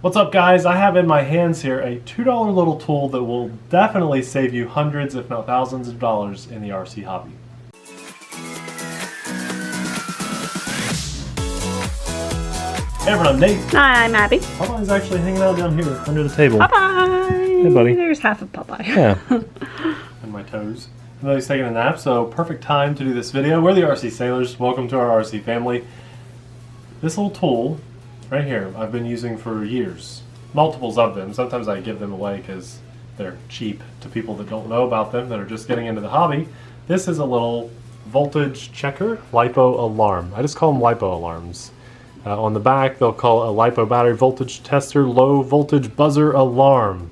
What's up, guys? I have in my hands here a $2 little tool that will definitely save you hundreds if not thousands of dollars in the RC hobby. Hey everyone, I'm Nate. Hi, I'm Abby. Popeye's actually hanging out down here under the table. Popeye! Hey buddy. There's half of Popeye. Yeah. And my toes. I know he's taking a nap, so perfect time to do this video. We're the RC Sailors. Welcome to our RC family. This little tool right here I've been using for years. Multiples of them. Sometimes I give them away because they're cheap to people that don't know about them, that are just getting into the hobby. This is a little voltage checker lipo alarm. I just call them lipo alarms. On the back they'll call a lipo battery voltage tester low voltage buzzer alarm.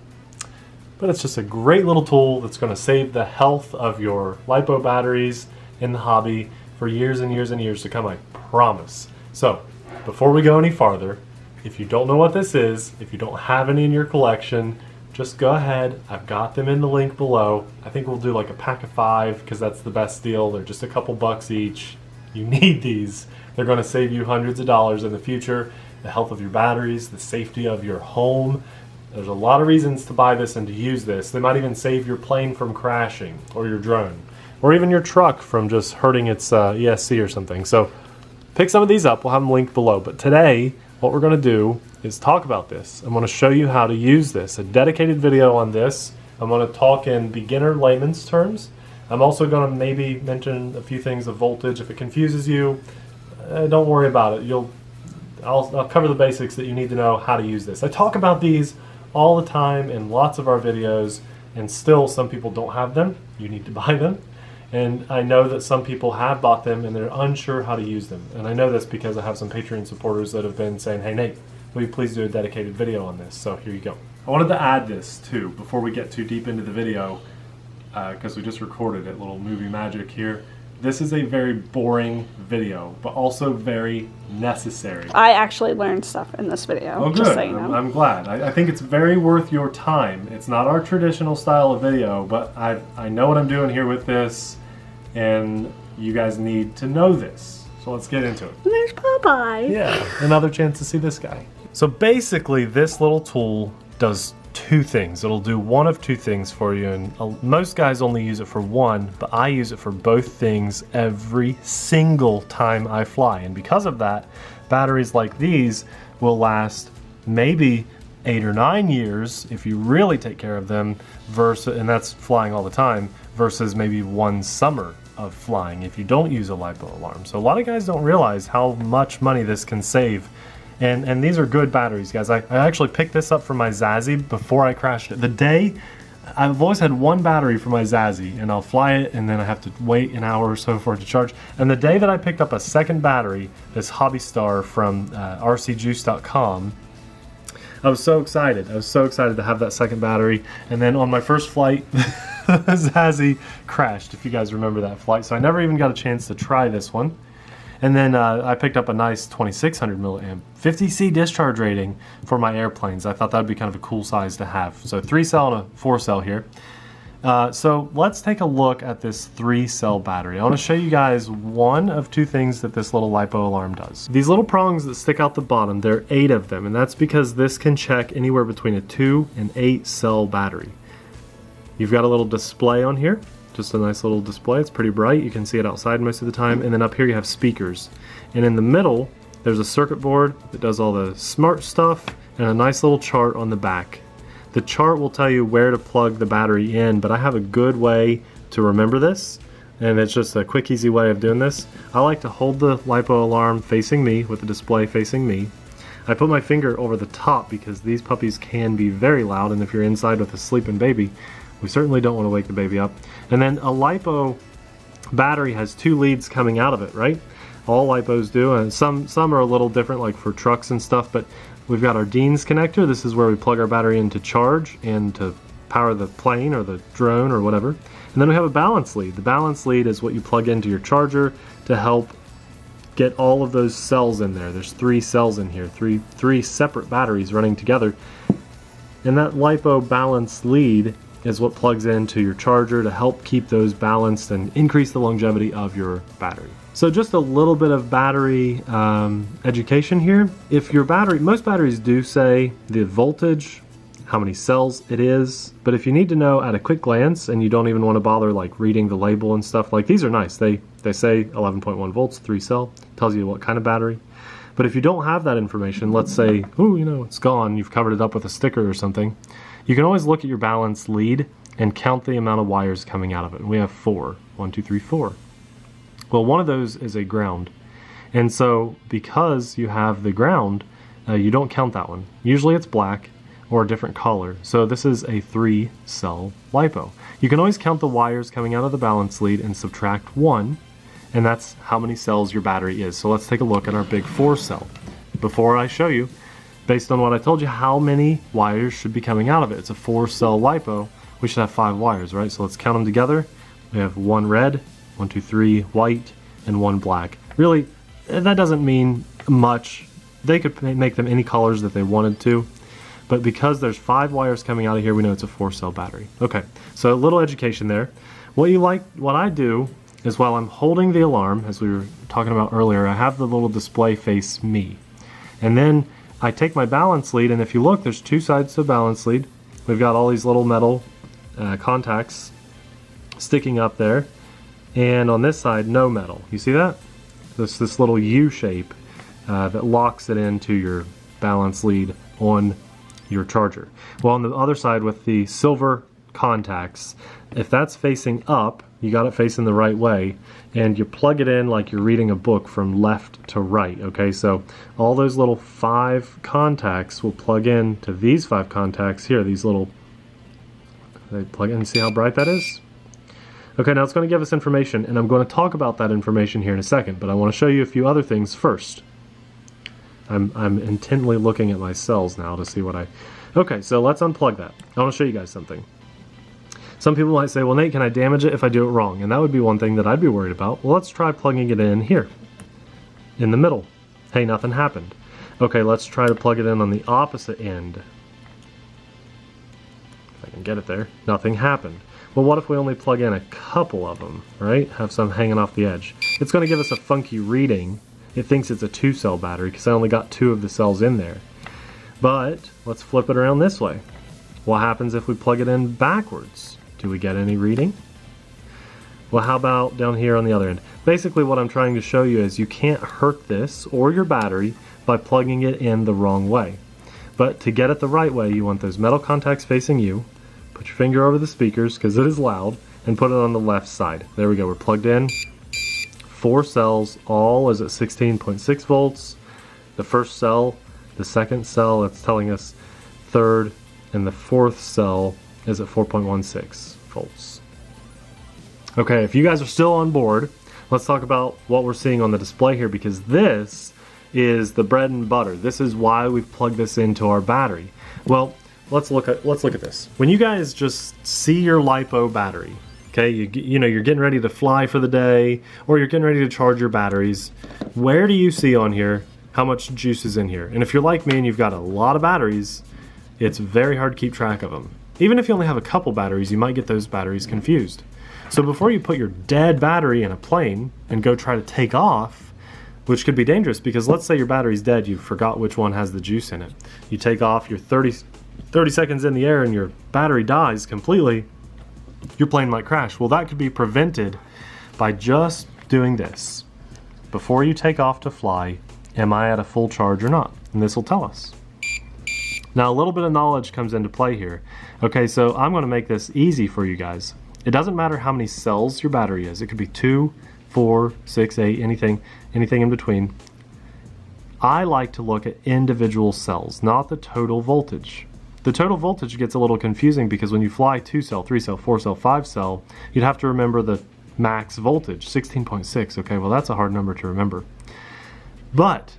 But it's just a great little tool that's going to save the health of your lipo batteries in the hobby for years and years and years to come, I promise. So, before we go any farther, if you don't know what this is, if you don't have any in your collection, just go ahead. I've got them in the link below. I think we'll do like a pack of 5 because that's the best deal. They're just a couple bucks each. You need these. They're going to save you hundreds of dollars in the future. The health of your batteries, the safety of your home. There's a lot of reasons to buy this and to use this. They might even save your plane from crashing, or your drone, or even your truck from just hurting its ESC or something. So pick some of these up. We'll have them linked below. But today, what we're going to do is talk about this. I'm going to show you how to use this. A dedicated video on this. I'm going to talk in beginner layman's terms. I'm also going to maybe mention a few things of voltage. If it confuses you, don't worry about it. I'll cover the basics that you need to know how to use this. I talk about these all the time in lots of our videos, and still some people don't have them. You need to buy them. And I know that some people have bought them and they're unsure how to use them. And I know this because I have some Patreon supporters that have been saying, hey Nate, will you please do a dedicated video on this? So here you go. I wanted to add this too before we get too deep into the video, because we just recorded it, little movie magic here. This is a very boring video, but also very necessary. I actually learned stuff in this video. Oh, good. Just so you know. I'm glad. I think it's very worth your time. It's not our traditional style of video, but I know what I'm doing here with this, and you guys need to know this. So let's get into it. And there's Popeye. Yeah, another chance to see this guy. So basically, this little tool does two things. It'll do one of two things for you, and most guys only use it for one, but I use it for both things every single time I fly. And because of that, batteries like these will last maybe 8 or 9 years if you really take care of them, and that's flying all the time, versus maybe one summer of flying if you don't use a lipo alarm. So a lot of guys don't realize how much money this can save. And these are good batteries, guys. I actually picked this up from my Zazzy before I crashed it. The day, I've always had one battery for my Zazzy, and I'll fly it, and then I have to wait an hour or so for it to charge. And the day that I picked up a second battery, this Hobby Star from rcjuice.com, I was so excited. I was so excited to have that second battery. And then on my first flight, Zazzy crashed, if you guys remember that flight. So I never even got a chance to try this one. And then I picked up a nice 2600 milliamp 50C discharge rating for my airplanes. I thought that would be kind of a cool size to have. So 3-cell and a 4-cell here. So let's take a look at this 3-cell battery. I want to show you guys one of two things that this little lipo alarm does. These little prongs that stick out the bottom, there are 8 of them, and that's because this can check anywhere between a 2 and 8 cell battery. You've got a little display on here. Just a nice little display. It's pretty bright. You can see it outside most of the time. And then up here you have speakers. And in the middle, there's a circuit board that does all the smart stuff and a nice little chart on the back. The chart will tell you where to plug the battery in, but I have a good way to remember this. And it's just a quick, easy way of doing this. I like to hold the lipo alarm facing me with the display facing me. I put my finger over the top because these puppies can be very loud, and if you're inside with a sleeping baby, we certainly don't want to wake the baby up. And then a lipo battery has 2 leads coming out of it, right? All lipos do, and some are a little different, like for trucks and stuff, but we've got our Dean's connector. This is where we plug our battery in to charge and to power the plane or the drone or whatever. And then we have a balance lead. The balance lead is what you plug into your charger to help get all of those cells in there. There's 3 cells in here, three separate batteries running together. And that lipo balance lead is what plugs into your charger to help keep those balanced and increase the longevity of your battery. So just a little bit of battery education here. If your battery, most batteries do say the voltage, how many cells it is, but if you need to know at a quick glance and you don't even want to bother like reading the label and stuff, like these are nice. They say 11.1 volts, 3 cell, tells you what kind of battery. But if you don't have that information, let's say, oh, you know, it's gone, you've covered it up with a sticker or something, you can always look at your balance lead and count the amount of wires coming out of it. And we have 4. 1, 2, 3, 4. Well, one of those is a ground. And so because you have the ground, you don't count that one. Usually it's black or a different color. So this is a 3-cell lipo. You can always count the wires coming out of the balance lead and subtract 1, and that's how many cells your battery is. So let's take a look at our big 4-cell. Before I show you, based on what I told you, how many wires should be coming out of it. It's a 4-cell lipo. We should have 5 wires, right? So let's count them together. We have 1 red, 1, 2, 3 white, and 1 black. Really, that doesn't mean much. They could make them any colors that they wanted to, but because there's 5 wires coming out of here, we know it's a 4-cell battery. Okay, so a little education there. What I do is while I'm holding the alarm, as we were talking about earlier, I have the little display face me. And then I take my balance lead, and if you look, there's 2 sides to the balance lead. We've got all these little metal contacts sticking up there, and on this side, no metal. You see that? This little U shape that locks it into your balance lead on your charger. Well, on the other side with the silver contacts, if that's facing up, you got it facing the right way, and you plug it in like you're reading a book from left to right, okay? So all those little 5 contacts will plug in to these 5 contacts here, these little, they plug in, see how bright that is? Okay, now it's going to give us information, and I'm going to talk about that information here in a second, but I want to show you a few other things first. I'm intently looking at my cells now to see what Okay, so let's unplug that. I want to show you guys something. Some people might say, well, Nate, can I damage it if I do it wrong? And that would be one thing that I'd be worried about. Well, let's try plugging it in here, in the middle. Hey, nothing happened. Okay, let's try to plug it in on the opposite end. If I can get it there. Nothing happened. Well, what if we only plug in a couple of them, right? Have some hanging off the edge. It's going to give us a funky reading. It thinks it's a 2-cell battery because I only got 2 of the cells in there. But let's flip it around this way. What happens if we plug it in backwards? Do we get any reading? Well, how about down here on the other end? Basically what I'm trying to show you is you can't hurt this or your battery by plugging it in the wrong way. But to get it the right way, you want those metal contacts facing you. Put your finger over the speakers because it is loud, and put it on the left side. There we go, we're plugged in. 4 cells, all is at 16.6 volts. The first cell, the second cell, it's telling us third, and the 4th cell is at 4.16 volts. Okay, if you guys are still on board, let's talk about what we're seeing on the display here, because this is the bread and butter. This is why we've plugged this into our battery. Well, let's look at this. When you guys just see your lipo battery, okay, you know you're getting ready to fly for the day, or you're getting ready to charge your batteries, where do you see on here how much juice is in here? And if you're like me and you've got a lot of batteries, it's very hard to keep track of them. Even if you only have a couple batteries, you might get those batteries confused. So before you put your dead battery in a plane and go try to take off, which could be dangerous because let's say your battery's dead, you forgot which one has the juice in it. You take off, you're 30 seconds in the air and your battery dies completely, your plane might crash. Well, that could be prevented by just doing this. Before you take off to fly, am I at a full charge or not? And this will tell us. Now a little bit of knowledge comes into play here. Okay, so I'm going to make this easy for you guys. It doesn't matter how many cells your battery is. It could be 2, 4, 6, 8, anything in between. I like to look at individual cells, not the total voltage. The total voltage gets a little confusing because when you fly 2-cell, 3-cell, 4-cell, 5-cell, you'd have to remember the max voltage, 16.6. Okay, well that's a hard number to remember. But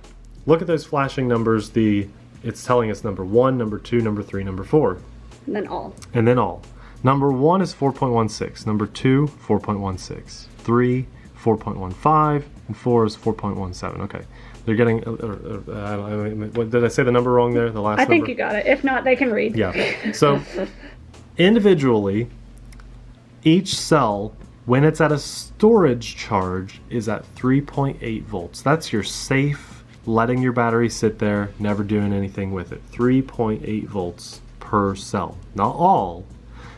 look at those flashing numbers. It's telling us number 1, number 2, number 3, number 4. And then all. And then all. Number 1 is 4.16. Number 2, 4.16. 3, 4.15. And 4 is 4.17. Okay. They're getting, did I say the number wrong there? The last number? I think you got it. If not, they can read. Yeah. So individually, each cell when it's at a storage charge is at 3.8 volts. That's your safe, letting your battery sit there, never doing anything with it. 3.8 volts per cell. Not all,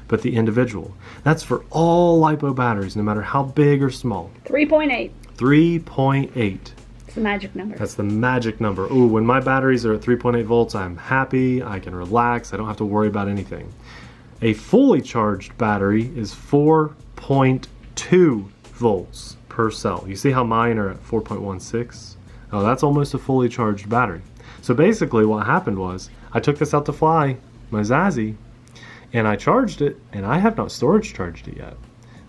but the individual. That's for all LiPo batteries, no matter how big or small. 3.8. 3.8. It's the magic number. That's the magic number. Ooh, when my batteries are at 3.8 volts, I'm happy, I can relax, I don't have to worry about anything. A fully charged battery is 4.2 volts per cell. You see how mine are at 4.16? Oh, that's almost a fully charged battery. So basically what happened was, I took this out to fly, my Zazzy, and I charged it, and I have not storage charged it yet.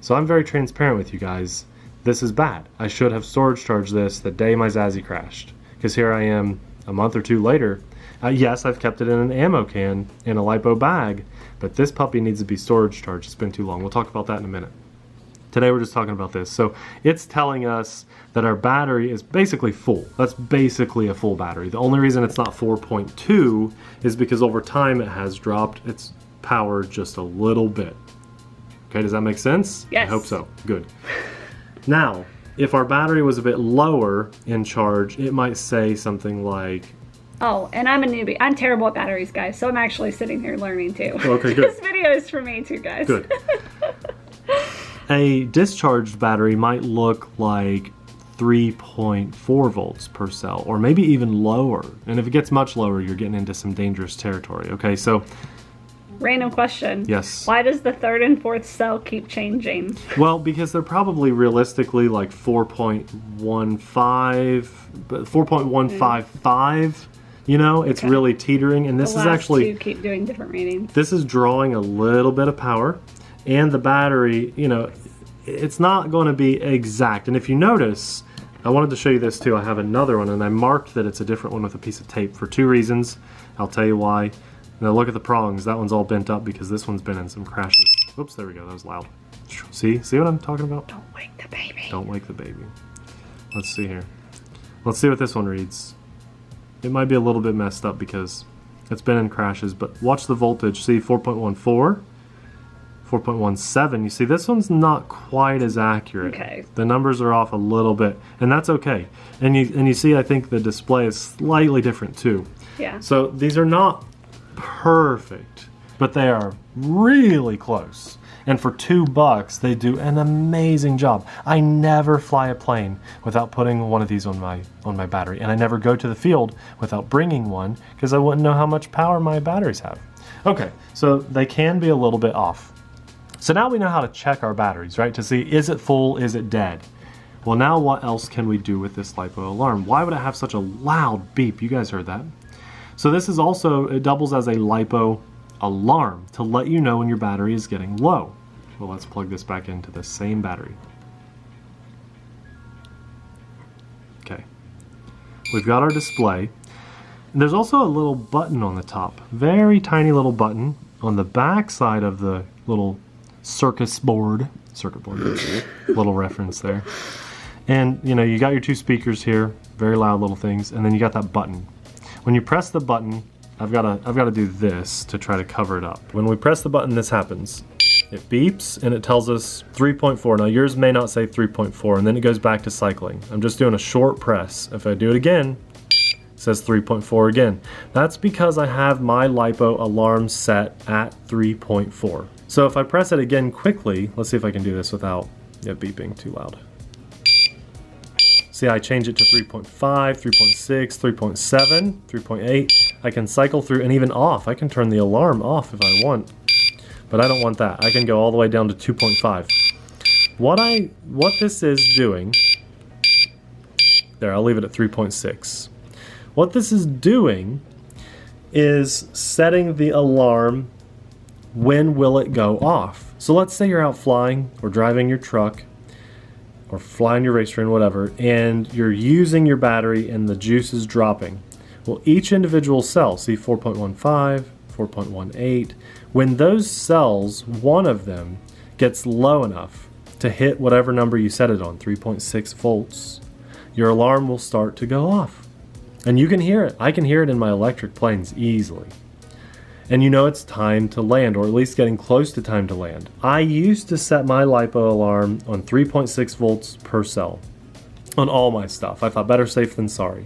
So I'm very transparent with you guys. This is bad. I should have storage charged this the day my Zazzy crashed. Because here I am a month or two later. Yes, I've kept it in an ammo can in a LiPo bag, but this puppy needs to be storage charged. It's been too long. We'll talk about that in a minute. Today we're just talking about this. So it's telling us that our battery is basically full. That's basically a full battery. The only reason it's not 4.2 is because over time it has dropped its power just a little bit. Okay, does that make sense? Yes. I hope so. Good. Now, if our battery was a bit lower in charge, it might say something like... Oh, and I'm a newbie. I'm terrible at batteries, guys, so I'm actually sitting here learning too. Okay, good. This video is for me too, guys. Good. A discharged battery might look like 3.4 volts per cell, or maybe even lower. And if it gets much lower, you're getting into some dangerous territory. Okay, so... Random question. Yes. Why does the third and fourth cell keep changing? Well, because they're probably realistically like 4.15, but 4.155. You know, it's Okay. really teetering, and this The is last actually two keep doing different readings. this is drawing a little bit of power, and the battery, you know, it's not going to be exact. And if you notice, I wanted to show you this too. I have another one, and I marked that it's a different one with a piece of tape for two reasons. I'll tell you why. Now look at the prongs. That one's all bent up because this one's been in some crashes. Oops, there we go. That was loud. See what I'm talking about? Don't wake the baby. Don't wake the baby. Let's see here. Let's see what this one reads. It might be a little bit messed up because it's been in crashes, but watch the voltage. See 4.14, 4.17. You see this one's not quite as accurate. Okay. The numbers are off a little bit, and that's okay. And you see, I think the display is slightly different too. Yeah. So these are not perfect, but they are really close. And for $2, they do an amazing job. I never fly a plane without putting one of these on my battery, and I never go to the field without bringing one because I wouldn't know how much power my batteries have. Okay, so they can be a little bit off. So now we know how to check our batteries, right? To see, is it full, is it dead? Well, now what else can we do with this LiPo alarm? Why would it have such a loud beep? You guys heard that. So this is also, it doubles as a LiPo alarm to let you know when your battery is getting low. Well, let's plug this back into the same battery. Okay. We've got our display. And there's also a little button on the top. Very tiny little button on the back side of the little circuit board, little reference there. And you know, you got your two speakers here, very loud little things, and then you got that button. When you press the button, I've got to do this to try to cover it up. When we press the button, this happens. It beeps and it tells us 3.4. Now yours may not say 3.4, and then it goes back to cycling. I'm just doing a short press. If I do it again, it says 3.4 again. That's because I have my LiPo alarm set at 3.4. So if I press it again quickly, let's see if I can do this without it beeping too loud. See, I change it to 3.5, 3.6, 3.7, 3.8. I can cycle through, and even off. I can turn the alarm off if I want. But I don't want that. I can go all the way down to 2.5. What this is doing, there, I'll leave it at 3.6. What this is doing is setting the alarm, when will it go off. So let's say you're out flying or driving your truck or flying your race train, whatever, and you're using your battery and the juice is dropping. Well, each individual cell, see 4.15, 4.18, when those cells, one of them, gets low enough to hit whatever number you set it on, 3.6 volts, your alarm will start to go off. And you can hear it. I can hear it in my electric planes easily. and you know it's time to land, or at least getting close to time to land. I used to set my lipo alarm on 3.6 volts per cell on all my stuff. I thought better safe than sorry.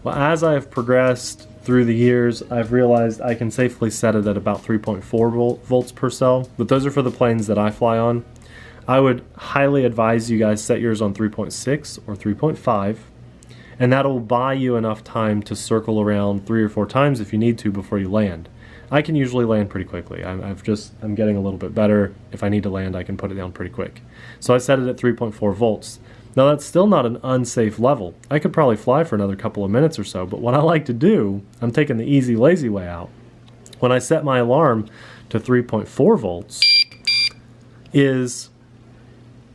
Well, as I have progressed through the years, I've realized I can safely set it at about 3.4 volts per cell, but those are for the planes that I fly on. I would highly advise you guys set yours on 3.6 or 3.5, and that'll buy you enough time to circle around 3 or 4 times if you need to before you land. I can usually land pretty quickly. I'm getting a little bit better. If I need to land, I can put it down pretty quick. So I set it at 3.4 volts. Now that's still not an unsafe level. I could probably fly for another couple of minutes or so, but what I like to do, I'm taking the easy, lazy way out. When I set my alarm to 3.4 volts, is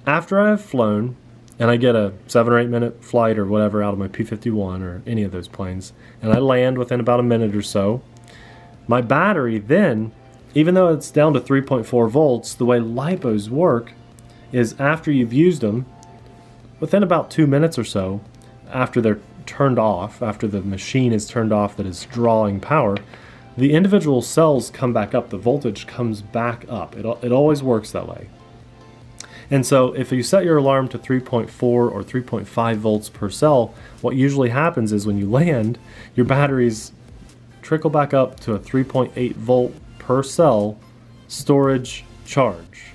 after I have flown, and I get a 7 or 8 minute flight or whatever out of my P-51 or any of those planes, and I land within about a minute or so, my battery then, even though it's down to 3.4 volts, the way lipos work is after you've used them, within about 2 minutes or so, after they're turned off, after the machine is turned off that is drawing power, the individual cells come back up, the voltage comes back up. It always works that way. And so if you set your alarm to 3.4 or 3.5 volts per cell, what usually happens is when you land, your batteries trickle back up to a 3.8 volt per cell storage charge.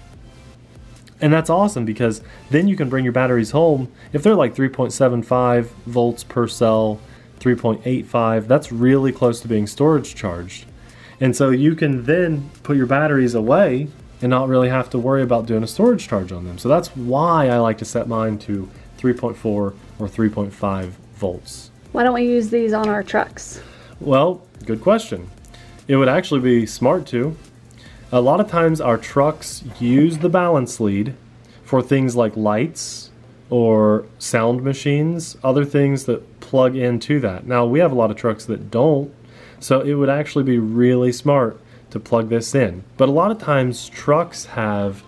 And that's awesome because then you can bring your batteries home. If they're like 3.75 volts per cell, 3.85, that's really close to being storage charged. And so you can then put your batteries away and not really have to worry about doing a storage charge on them. So that's why I like to set mine to 3.4 or 3.5 volts. Why don't we use these on our trucks? Well, good question. It would actually be smart to. A lot of times our trucks use the balance lead for things like lights or sound machines, other things that plug into that. Now, we have a lot of trucks that don't, so it would actually be really smart to plug this in. But a lot of times trucks have,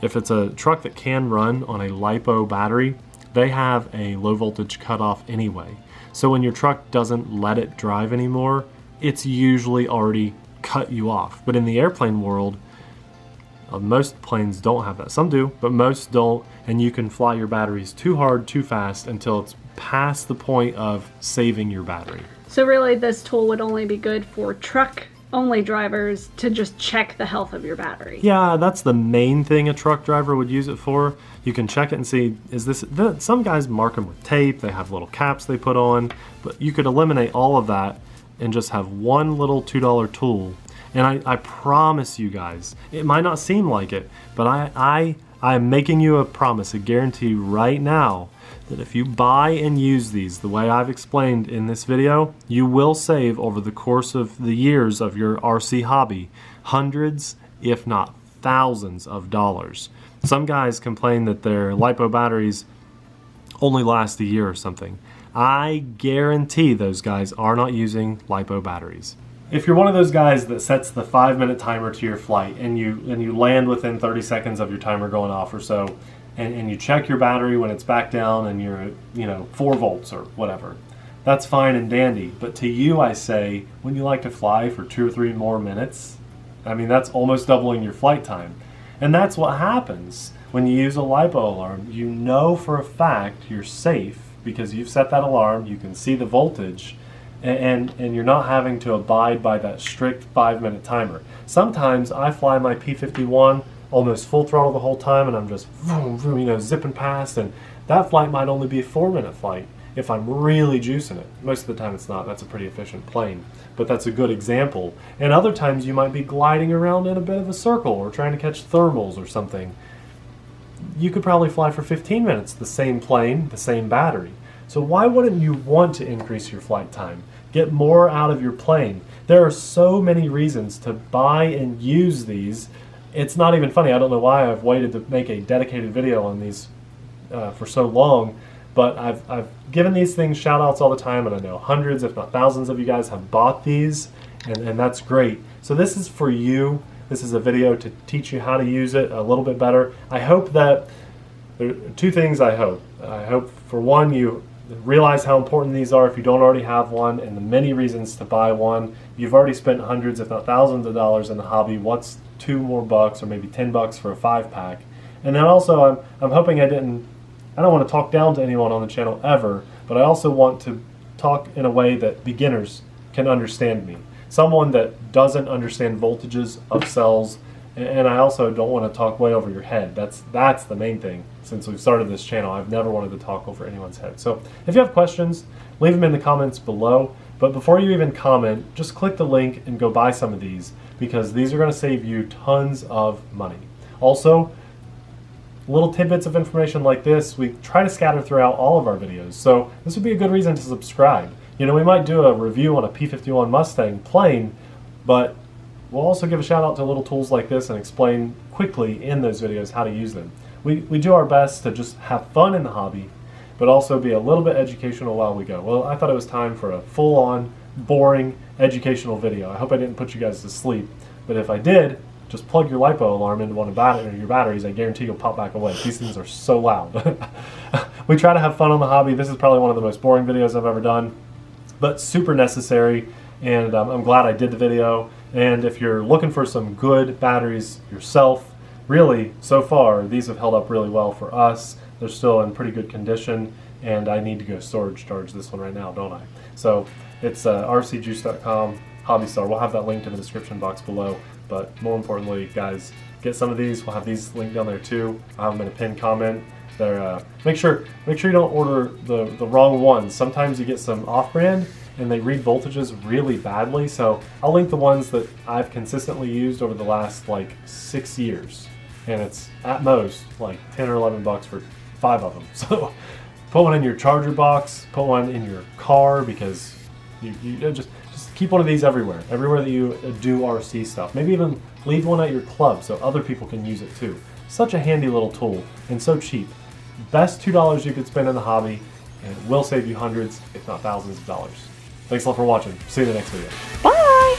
if it's a truck that can run on a lipo battery, they have a low voltage cutoff anyway. So when your truck doesn't let it drive anymore, it's usually already cut you off. But in the airplane world, most planes don't have that. Some do, but most don't, and you can fly your batteries too hard, too fast until it's past the point of saving your battery. So really this tool would only be good for truck-only drivers to just check the health of your battery. Yeah, that's the main thing a truck driver would use it for. You can check it and see, some guys mark them with tape, they have little caps they put on, but you could eliminate all of that and just have one little $2 tool. And I promise you guys, it might not seem like it, but I am making you a promise, a guarantee right now, that if you buy and use these the way I've explained in this video, you will save over the course of the years of your RC hobby hundreds, if not thousands of dollars. Some guys complain that their lipo batteries only last a year or something. I guarantee those guys are not using lipo batteries. If you're one of those guys that sets the 5-minute timer to your flight and you land within 30 seconds of your timer going off or so, and you check your battery when it's back down and you're at 4 volts or whatever, that's fine and dandy. But to you, I say, when you like to fly for 2 or 3 more minutes, I mean, that's almost doubling your flight time. And that's what happens when you use a lipo alarm. You know for a fact you're safe because you've set that alarm, you can see the voltage, and you're not having to abide by that strict 5-minute timer. Sometimes I fly my P-51 almost full throttle the whole time and I'm just vroom, vroom, zipping past, and that flight might only be a 4-minute flight if I'm really juicing it. Most of the time it's not. That's a pretty efficient plane, but that's a good example. And other times you might be gliding around in a bit of a circle or trying to catch thermals or something. You could probably fly for 15 minutes, the same plane, the same battery. So why wouldn't you want to increase your flight time? Get more out of your plane. There are so many reasons to buy and use these. It's not even funny. I don't know why I've waited to make a dedicated video on these for so long, but I've given these things shout outs all the time, and I know hundreds, if not thousands of you guys have bought these, and that's great. So this is for you. This is a video to teach you how to use it a little bit better. I hope that, there are 2 things I hope. I hope, for one, you realize how important these are if you don't already have one, and the many reasons to buy one. You've already spent hundreds, if not thousands of dollars in the hobby. What's $2 more or maybe $10 for a 5-pack? And then also, I'm hoping I don't want to talk down to anyone on the channel ever, but I also want to talk in a way that beginners can understand me. Someone that doesn't understand voltages of cells, and I also don't want to talk way over your head. That's the main thing. Since we've started this channel, I've never wanted to talk over anyone's head. So if you have questions, leave them in the comments below. But before you even comment, just click the link and go buy some of these, because these are going to save you tons of money. Also, little tidbits of information like this, we try to scatter throughout all of our videos. So this would be a good reason to subscribe. You know, we might do a review on a P51 Mustang plain, but we'll also give a shout out to little tools like this and explain quickly in those videos how to use them. We do our best to just have fun in the hobby, but also be a little bit educational while we go. Well, I thought it was time for a full-on, boring, educational video. I hope I didn't put you guys to sleep, but if I did, just plug your lipo alarm into one of your batteries. I guarantee you'll pop back awake. These things are so loud. We try to have fun on the hobby. This is probably one of the most boring videos I've ever done, but super necessary, and I'm glad I did the video. And if you're looking for some good batteries yourself, really, so far, these have held up really well for us. They're still in pretty good condition, and I need to go storage charge this one right now, don't I? So it's rcjuice.com, Hobby Star. We'll have that linked in the description box below. But more importantly, guys, get some of these. We'll have these linked down there too. I'll have them in a pinned comment. They're, make sure you don't order the wrong ones. Sometimes you get some off-brand and they read voltages really badly. So I'll link the ones that I've consistently used over the last like 6 years. And it's at most like 10 or 11 bucks for 5 of them. So put one in your charger box, put one in your car, because you just keep one of these everywhere that you do RC stuff. Maybe even leave one at your club so other people can use it too. Such a handy little tool and so cheap. Best $2 you could spend in the hobby, and it will save you hundreds, if not thousands of dollars. Thanks a lot for watching. See you in the next video. Bye!